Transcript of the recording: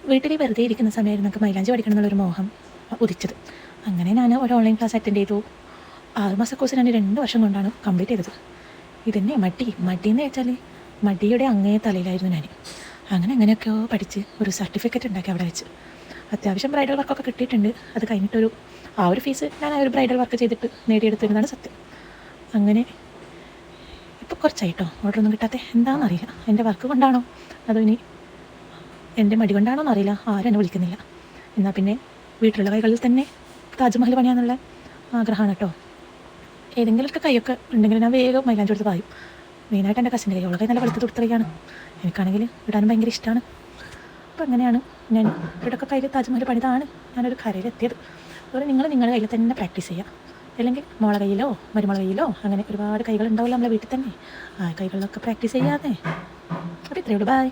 വീട്ടിൽ വെറുതെ ഇരിക്കുന്ന സമയമായിരുന്നു നമുക്ക് മൈലാഞ്ചി പഠിക്കണം എന്നുള്ളൊരു മോഹം ഉദിച്ചത്. അങ്ങനെ ഞാൻ ഒരു ഓൺലൈൻ ക്ലാസ് അറ്റൻഡ് ചെയ്തു. 6 മാസ കോഴ്സ് ഞാൻ 2 വർഷം കൊണ്ടാണ് കംപ്ലീറ്റ് ചെയ്തത്. ഇതന്നെ മടിയെന്ന് വെച്ചാൽ മടിയുടെ അങ്ങേ തലയിലായിരുന്നു ഞാൻ. അങ്ങനെയൊക്കെയോ പഠിച്ച് ഒരു സർട്ടിഫിക്കറ്റ് ഉണ്ടാക്കി അവിടെ വെച്ച്. അത്യാവശ്യം ബ്രൈഡൽ വർക്കൊക്കെ കിട്ടിയിട്ടുണ്ട്. അത് കഴിഞ്ഞിട്ടൊരു ഒരു ഫീസ് ഞാൻ ഒരു ബ്രൈഡൽ വർക്ക് ചെയ്തിട്ട് നേടിയെടുത്തിരുന്നതാണ് സത്യം. അങ്ങനെ ഇപ്പോൾ കുറച്ചായിട്ടോ ഓർഡറൊന്നും കിട്ടാത്ത, എന്താണെന്നറിയില്ല. എൻ്റെ വർക്ക് കൊണ്ടാണോ അതോ ഇനി എൻ്റെ മടി കൊണ്ടാണോ എന്നറിയില്ല, ആരും എന്നെ വിളിക്കുന്നില്ല. എന്നാൽ പിന്നെ വീട്ടിലുള്ള കൈകളിൽ തന്നെ താജ്മഹൽ പണിയാന്നുള്ള ആഗ്രഹമാണ് കേട്ടോ. ഏതെങ്കിലുമൊക്കെ കൈയൊക്കെ ഉണ്ടെങ്കിൽ ഞാൻ വേഗം മൈലാഞ്ചി കൊടുത്ത് പായും. മെയിനായിട്ട് എൻ്റെ കസിൻ്റെ കൈ, ഉള്ള കൈ നല്ല വെളുത്ത് തുടുത്തറിയാണ്. എനിക്കാണെങ്കിൽ ഇടാനും ഭയങ്കര ഇഷ്ടമാണ്. അപ്പോൾ അങ്ങനെയാണ് ഞാൻ ഇവിടെയൊക്കെ കയ്യിൽ താജ്മഹൽ പണിതാണ് ഞാനൊരു കരയിലെത്തിയത്. അതുപോലെ നിങ്ങളുടെ കയ്യിൽ തന്നെ പ്രാക്ടീസ് ചെയ്യുക. അല്ലെങ്കിൽ മോളെ കയ്യിലോ മരുമോളെ കയ്യിലോ അങ്ങനെ ഒരുപാട് കൈകൾ ഉണ്ടാവില്ല നമ്മളെ വീട്ടിൽ തന്നെ. ആ കൈകളിലൊക്കെ പ്രാക്ടീസ് ചെയ്യാതെ. അപ്പോൾ ഇത്രയേ ഉള്ളൂ. ബൈ.